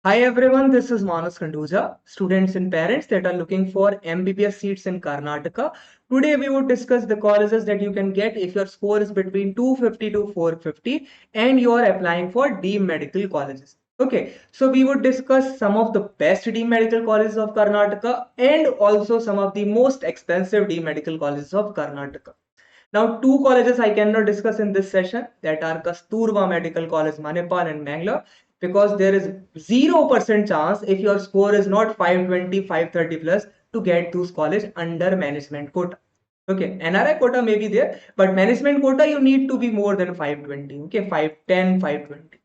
Hi everyone, this is Khanduja, students and parents that are looking for MBBS seats in Karnataka. Today we would discuss the colleges that you can get if your score is between 250 to 450 and you are applying for deemed medical colleges. Okay, so we would discuss some of the best deemed medical colleges of Karnataka and also some of the most expensive deemed medical colleges of Karnataka. Now, two colleges I cannot discuss in this session that are Kasturba Medical College, Manipal and Mangalore because there is 0% chance if your score is not 520, 530 plus to get those college under management quota. Okay, NRI quota may be there, but management quota you need to be more than 520. Okay, 510, 520.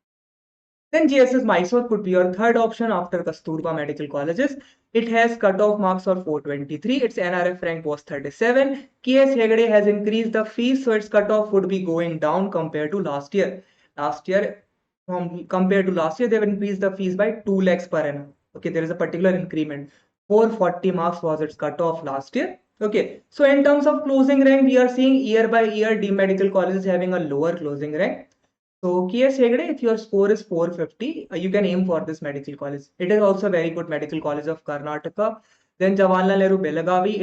Then JSS Mysore could be your third option after Kasturba Medical Colleges. It has cutoff marks of 423. Its NRF rank was 37. KS Hegde has increased the fees, so its cutoff would be going down compared to last year. Last year, compared to last year, they've increased the fees by 2 lakhs per annum. Okay, there is a particular increment. 440 marks was its cutoff last year. Okay, so in terms of closing rank, we are seeing year by year D medical colleges having a lower closing rank. So KS Hegde, if your score is 450, you can aim for this medical college. It is also a very good medical college of Karnataka. Then Jawaharlal Nehru Belagavi,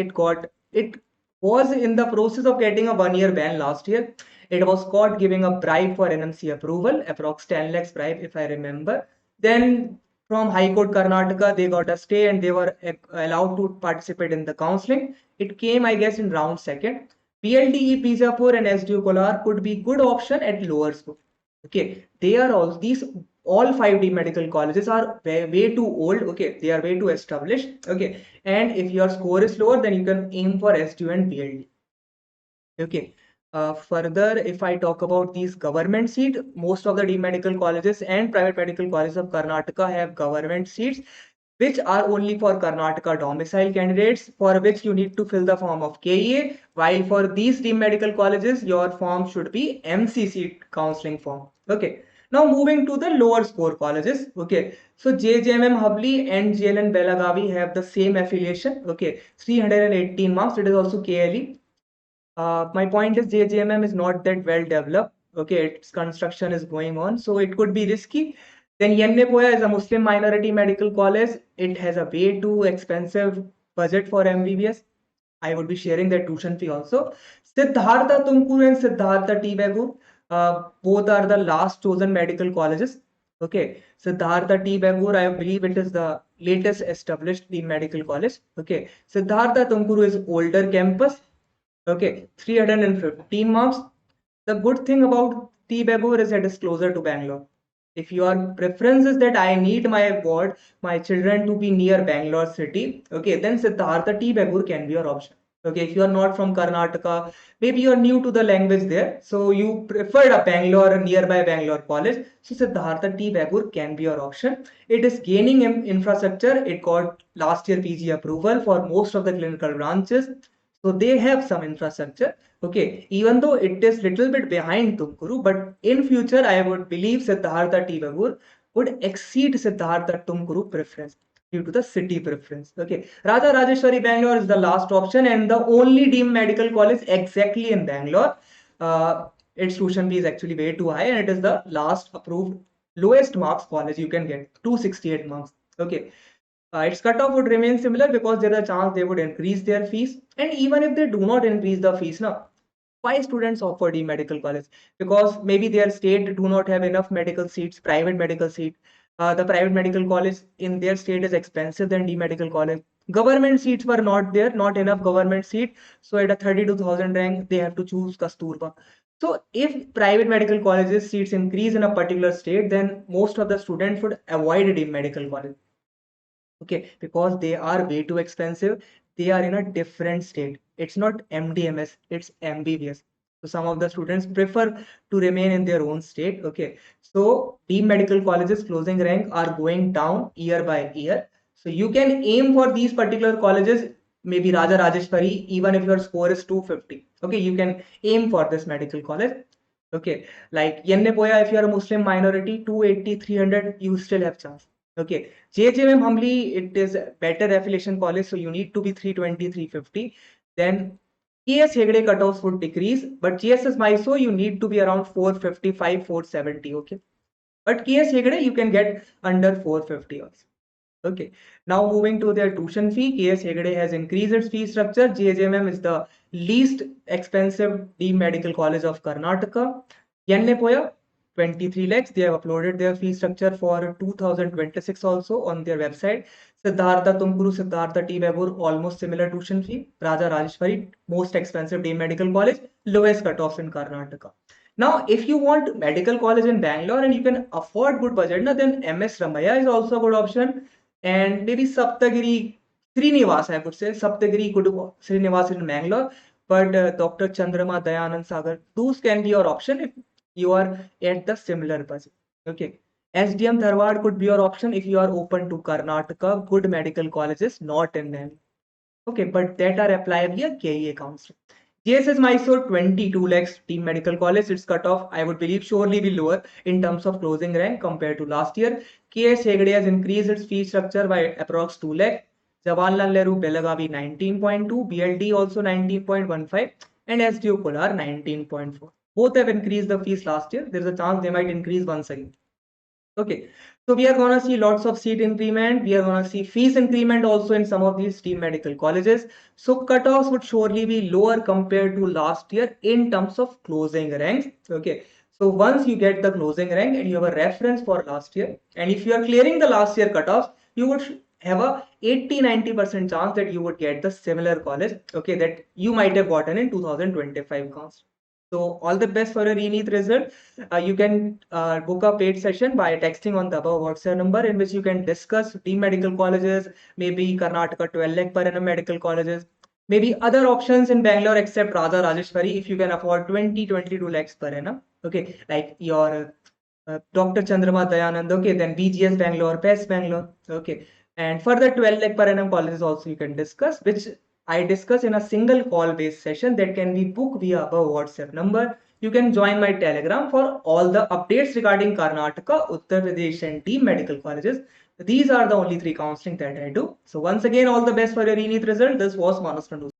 it was in the process of getting a 1 year ban last year. It was caught giving a bribe for NMC approval, approx 10 lakhs bribe if I remember. Then from High Court Karnataka, they got a stay and they were allowed to participate in the counseling. It came, I guess, in round second. PLDE Bijapur and SDU Kolar could be good option at lower score. Okay, they are all these all 5D medical colleges are way too old. Okay, they are way too established. Okay, and if your score is lower, then you can aim for SDU and BLD. Okay. Further, if I talk about these government seat, most of the D medical colleges and private medical colleges of Karnataka have government seats, which are only for Karnataka domicile candidates, for which you need to fill the form of KEA, while for these D medical colleges, your form should be MC seat counseling form. Okay. Now moving to the lower score colleges. Okay. So JJMM Hubli and JLN Belagavi have the same affiliation. Okay. 318 marks. It is also KLE. My point is JJMM is not that well developed. Okay, its construction is going on, so it could be risky. Then Yennepoya is a Muslim minority medical college. It has a way too expensive budget for MBBS. I would be sharing their tuition fee also. Siddhartha Tumkur and Siddhartha T. Both are the last chosen medical colleges. Okay, Siddhartha T. I believe it is the latest established medical college. Okay, Siddhartha Tumkuru is older campus. Okay, 315 marks. The good thing about T-Bagor is that it's closer to Bangalore. If your preference is that I need my ward, my children to be near Bangalore city, okay, then Siddhartha T-Bagor can be your option. Okay, if you are not from Karnataka, maybe you are new to the language there, so you preferred a Bangalore, a nearby Bangalore college, so Siddhartha T-Bagor can be your option. It is gaining infrastructure. It got last year PG approval for most of the clinical branches. So they have some infrastructure. Okay, even though it is little bit behind Tumkuru, but in future I would believe Siddhartha Tibagur would exceed Siddhartha Tumkuru preference due to the city preference. Okay, Raja Rajeshwari Bangalore is the last option and the only deemed medical college exactly in Bangalore. Its tuition fee is actually way too high and it is the last approved lowest marks college you can get, 268 marks. Okay, its cutoff would remain similar because there is a chance they would increase their fees. And even if they do not increase the fees now, why students opt for the medical college? Because maybe their state do not have enough medical seats, private medical seat. The private medical college in their state is expensive than the medical college. Government seats were not there, not enough government seat. So at a 32,000 rank, they have to choose Kasturba. So if private medical colleges seats increase in a particular state, then most of the students would avoid the medical college. Okay, because they are way too expensive. They are in a different state. It's not MDMS, it's MBBS. So some of the students prefer to remain in their own state. Okay, so the medical colleges closing rank are going down year by year. So you can aim for these particular colleges, maybe Raja Rajeshwari, even if your score is 250. Okay, you can aim for this medical college. Okay, like Yennepoya, if you are a Muslim minority, 280, 300, you still have chance. Okay, JJM Humbly, it is a better affiliation college, so you need to be 320, 350. Then KS Hegde cutoffs would decrease, but GSS Mysore, you need to be around 455, 470. Okay, But KS Hegde, you can get under 450 also. Okay. Now moving to their tuition fee, KS Hegde has increased its fee structure. JJMM is the least expensive deemed medical college of Karnataka. Yennepoya, 23 lakhs. They have uploaded their fee structure for 2026 also on their website. Siddhartha Tumkuru, Siddhartha T. Babur, almost similar tuition fee. Raja Rajeshwari, most expensive deemed medical college, lowest cutoffs in Karnataka. Now, if you want medical college in Bangalore and you can afford good budget, then MS Ramaya is also a good option. And maybe Saptagiri, Srinivas, I would say. Saptagiri could Srinivas in Bangalore. But Dr. Chandrama Dayanand Sagar, those can be your option if you are at the similar budget. Okay. SDM Dharwad could be your option if you are open to Karnataka, good medical colleges, not in them. Okay, but that are applied via KEA Council. JSS Mysore 22 lakhs team medical college. Its cutoff, I would believe, surely be lower in terms of closing rank compared to last year. KS Hegde has increased its fee structure by approx 2 lakh. Jawaharlal Nehru Belagavi 19.2, BLD also 19.15, and SDU Kolar 19.4. Both have increased the fees last year. There is a chance they might increase once again. Okay, so we are going to see lots of seat increment. We are going to see fees increment also in some of these team medical colleges. So cutoffs would surely be lower compared to last year in terms of closing ranks. Okay, so once you get the closing rank and you have a reference for last year, and if you are clearing the last year cutoffs, you would have a 80-90% chance that you would get the similar college, okay, that you might have gotten in 2025 counts. So all the best for your NEET result. You can book a paid session by texting on the above WhatsApp number in which you can discuss deemed medical colleges, maybe Karnataka 12 lakh per annum medical colleges, maybe other options in Bangalore except Raja Rajeshwari if you can afford 22 lakhs per annum. Okay, like your Dr. Chandrama Dayanand, okay, then BGS Bangalore, PES Bangalore, okay. And further 12 lakh per annum colleges also you can discuss, which I discuss in a single call based session that can be booked via above WhatsApp number. You can join my Telegram for all the updates regarding Karnataka, Uttar Pradesh, and deemed medical colleges. These are the only three counseling that I do. So once again, all the best for your NEET result. This was Manas Khanduja.